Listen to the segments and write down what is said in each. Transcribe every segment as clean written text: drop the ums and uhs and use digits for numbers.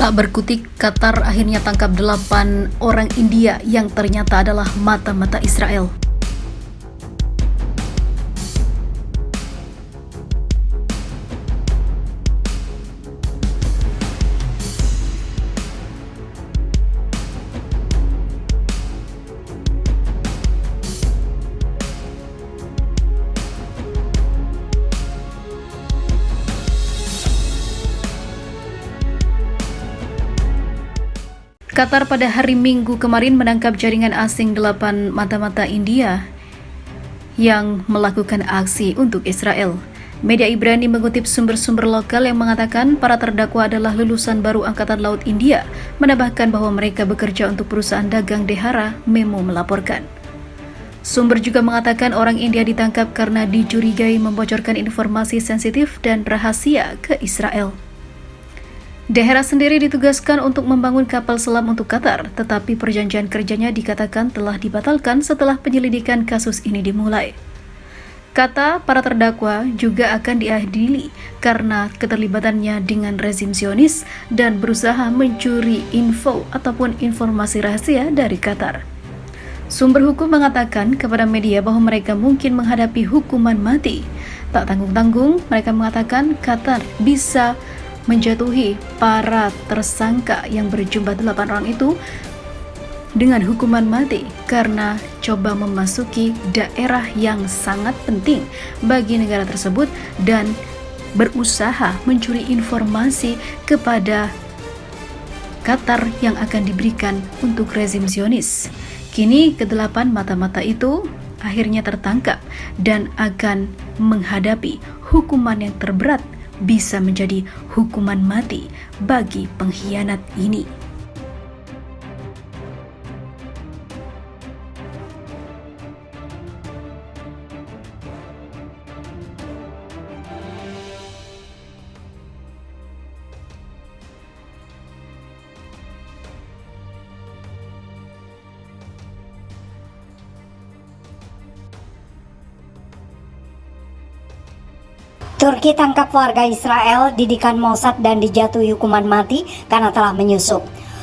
Tak berkutik, Qatar akhirnya tangkap 8 orang India yang ternyata adalah mata-mata Israel. Qatar pada hari Minggu kemarin menangkap jaringan asing 8 mata-mata India yang melakukan aksi untuk Israel. Media Ibrani mengutip sumber-sumber lokal yang mengatakan para terdakwa adalah lulusan baru Angkatan Laut India, menambahkan bahwa mereka bekerja untuk perusahaan dagang Dehara, Memo melaporkan. Sumber juga mengatakan orang India ditangkap karena dicurigai membocorkan informasi sensitif dan rahasia ke Israel. Dehara sendiri ditugaskan untuk membangun kapal selam untuk Qatar, tetapi perjanjian kerjanya dikatakan telah dibatalkan setelah penyelidikan kasus ini dimulai. Kata para terdakwa juga akan diadili karena keterlibatannya dengan rezim Zionis dan berusaha mencuri info ataupun informasi rahasia dari Qatar. Sumber hukum mengatakan kepada media bahwa mereka mungkin menghadapi hukuman mati. Tak tanggung-tanggung, mereka mengatakan Qatar bisa menjatuhi para tersangka yang berjumlah 8 orang itu dengan hukuman mati karena coba memasuki daerah yang sangat penting bagi negara tersebut dan berusaha mencuri informasi kepada Qatar yang akan diberikan untuk rezim Zionis. Kini ke-8 mata-mata itu akhirnya tertangkap dan akan menghadapi hukuman yang terberat, bisa menjadi hukuman mati bagi pengkhianat ini. Turki tangkap warga Israel, didikan Mossad dan dijatuhi hukuman mati karena telah menyusup.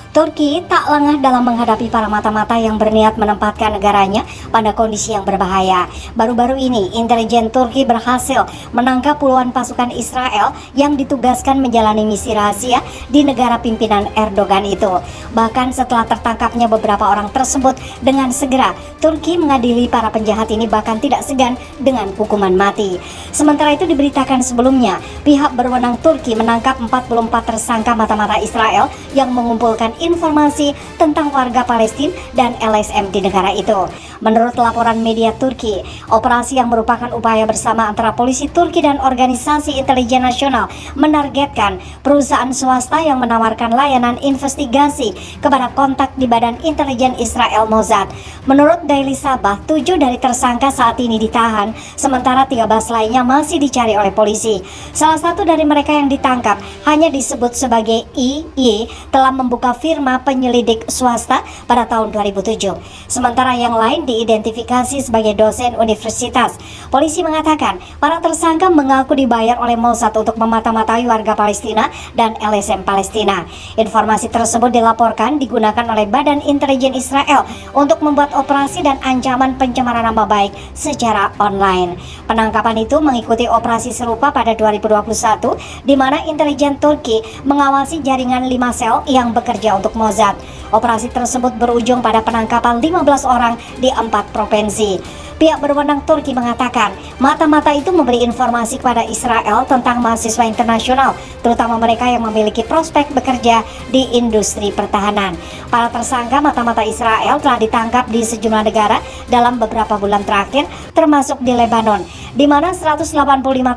Turki tak lengah dalam menghadapi para mata-mata yang berniat menempatkan negaranya pada kondisi yang berbahaya. Baru-baru ini, intelijen Turki berhasil menangkap puluhan pasukan Israel yang ditugaskan menjalani misi rahasia di negara pimpinan Erdogan itu. Bahkan setelah tertangkapnya beberapa orang tersebut, dengan segera Turki mengadili para penjahat ini, bahkan tidak segan dengan hukuman mati. Sementara itu diberitakan sebelumnya, pihak berwenang Turki menangkap 44 tersangka mata-mata Israel yang mengumpulkan informasi tentang warga Palestina dan LSM di negara itu. Menurut laporan media Turki, operasi yang merupakan upaya bersama antara polisi Turki dan organisasi intelijen nasional menargetkan perusahaan swasta yang menawarkan layanan investigasi kepada kontak di Badan Intelijen Israel Mossad. Menurut Daily Sabah, 7 dari tersangka saat ini ditahan, sementara 13 lainnya masih dicari oleh polisi. Salah satu dari mereka yang ditangkap hanya disebut sebagai IY telah membuka firma penyelidik swasta pada tahun 2007. Sementara yang lain diidentifikasi sebagai dosen universitas. Polisi mengatakan para tersangka mengaku dibayar oleh Mossad untuk memata-matai warga Palestina dan LSM Palestina. Informasi tersebut dilaporkan digunakan oleh Badan Intelijen Israel untuk membuat operasi dan ancaman pencemaran nama baik secara online. Penangkapan itu mengikuti operasi serupa pada 2021 di mana intelijen Turki mengawasi jaringan 5 sel yang bekerja untuk Mossad. Operasi tersebut berujung pada penangkapan 15 orang di 4 provinsi. Pihak berwenang Turki mengatakan mata-mata itu memberi informasi kepada Israel tentang mahasiswa internasional, terutama mereka yang memiliki prospek bekerja di industri pertahanan. Para tersangka mata-mata Israel telah ditangkap di sejumlah negara dalam beberapa bulan terakhir, termasuk di Lebanon, di mana 185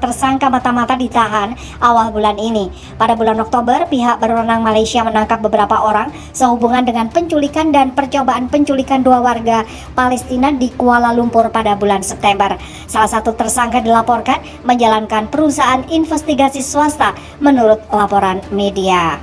tersangka mata-mata ditahan awal bulan ini. Pada bulan Oktober, pihak berwenang Malaysia menangkap beberapa orang sehubungan dengan penculikan dan percobaan penculikan 2 warga Palestina di Kuala Lumpur pada bulan September. Salah satu tersangka dilaporkan menjalankan perusahaan investigasi swasta menurut laporan media.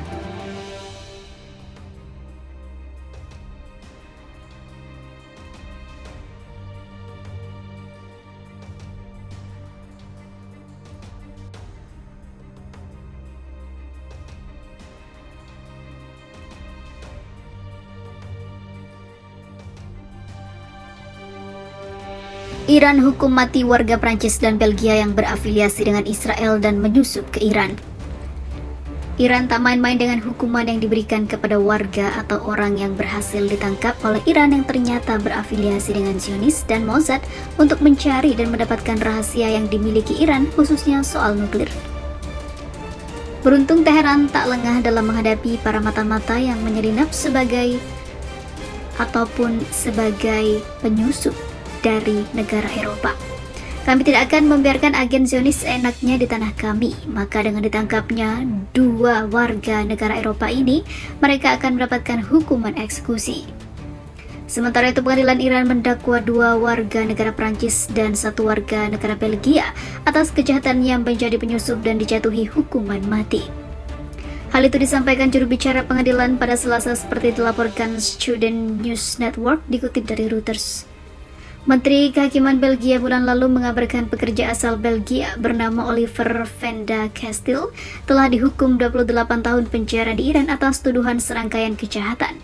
Iran hukum mati warga Prancis dan Belgia yang berafiliasi dengan Israel dan menyusup ke Iran. Iran tak main-main dengan hukuman yang diberikan kepada warga atau orang yang berhasil ditangkap oleh Iran yang ternyata berafiliasi dengan Zionis dan Mossad untuk mencari dan mendapatkan rahasia yang dimiliki Iran, khususnya soal nuklir. Beruntung Teheran tak lengah dalam menghadapi para mata-mata yang menyelinap sebagai penyusup dari negara Eropa. Kami tidak akan membiarkan agen Zionis enaknya di tanah kami. Maka dengan ditangkapnya 2 warga negara Eropa ini, mereka akan mendapatkan hukuman eksekusi. Sementara itu pengadilan Iran mendakwa 2 warga negara Prancis dan 1 warga negara Belgia atas kejahatan yang menjadi penyusup dan dijatuhi hukuman mati. Hal itu disampaikan juru bicara pengadilan pada Selasa seperti dilaporkan Student News Network dikutip dari Reuters. Menteri Kehakiman Belgia bulan lalu mengabarkan pekerja asal Belgia bernama Oliver van de Kasteel telah dihukum 28 tahun penjara di Iran atas tuduhan serangkaian kejahatan.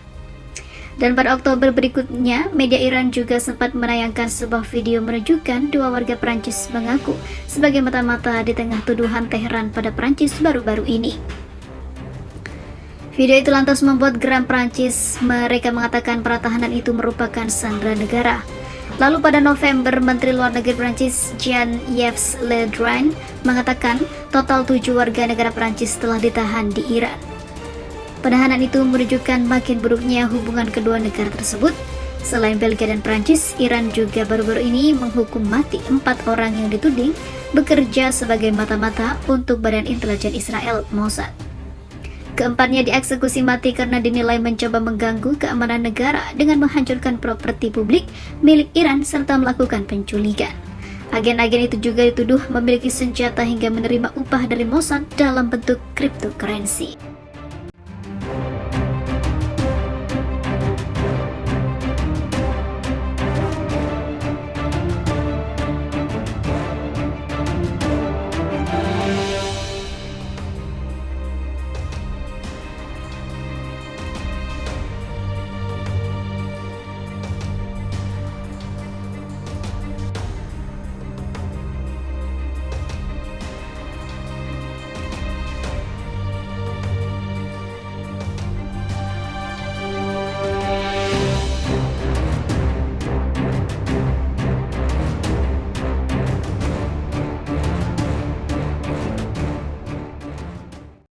Dan pada Oktober berikutnya, media Iran juga sempat menayangkan sebuah video menunjukkan 2 warga Prancis mengaku sebagai mata-mata di tengah tuduhan Teheran pada Prancis baru-baru ini. Video itu lantas membuat geram Prancis. Mereka mengatakan para tahanan itu merupakan sandera negara. Lalu pada November, Menteri Luar Negeri Prancis Jean-Yves Le Drian mengatakan total 7 warga negara Prancis telah ditahan di Iran. Penahanan itu menunjukkan makin buruknya hubungan kedua negara tersebut. Selain Belgia dan Prancis, Iran juga baru-baru ini menghukum mati 4 orang yang dituding bekerja sebagai mata-mata untuk Badan Intelijen Israel, Mossad. Keempatnya dieksekusi mati karena dinilai mencoba mengganggu keamanan negara dengan menghancurkan properti publik milik Iran serta melakukan penculikan. Agen-agen itu juga dituduh memiliki senjata hingga menerima upah dari Mossad dalam bentuk cryptocurrency.